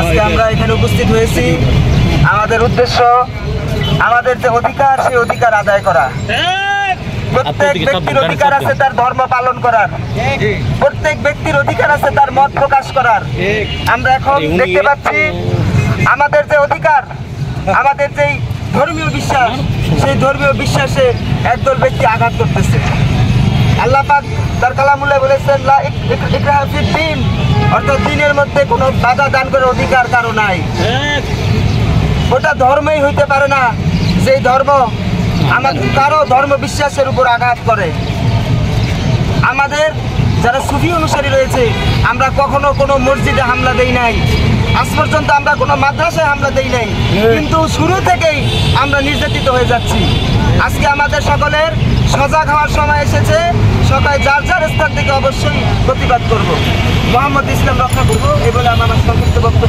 আজকে আমরা এখানে উপস্থিত হয়েছি, আমাদের উদ্দেশ্য আমাদের যে অধিকার সেই অধিকার আদায় করা। প্রত্যেক ব্যক্তির অধিকার আছে তার ধর্ম পালন করার, প্রত্যেক ব্যক্তির অধিকার আছে তার মত প্রকাশ করার। আমরা এখন দেখতে পাচ্ছি আমাদের যে অধিকার, আমাদের যেই ধর্মীয় বিশ্বাস, সেই ধর্মীয় বিশ্বাসে একদল ব্যক্তি আঘাত করতেছে। আল্লাহ পাক তার কালামুল্লাহ বলেছেন লা ইকরাহা ফিদ-দীন, অর্থাৎ দ্বীনের মধ্যে কোনো বাধা দান করার অধিকার কারো নাই। ওটা ধর্মই হইতে পারে না যেই ধর্ম আমাদের কারো ধর্ম বিশ্বাসের উপর আঘাত করে। আমাদের যারা সুফি অনুসারী রয়েছে, আমরা কখনো কোনো মসজিদে হামলা দেই নাই, আজ পর্যন্ত আমরা কোনো মাদ্রাসায় হামলা দেই নাই, কিন্তু শুরু থেকেই আমরা নির্যাতিত হয়ে যাচ্ছি। আজকে আমাদের সকলের সজাগ হওয়ার সময় এসেছে, সবাই যার যার স্থান থেকে অবশ্যই প্রতিবাদ করব, মোহাম্মদ ইসলাম রক্ষা করবো। এই বলে আমার সংক্ষিপ্ত বক্তব্য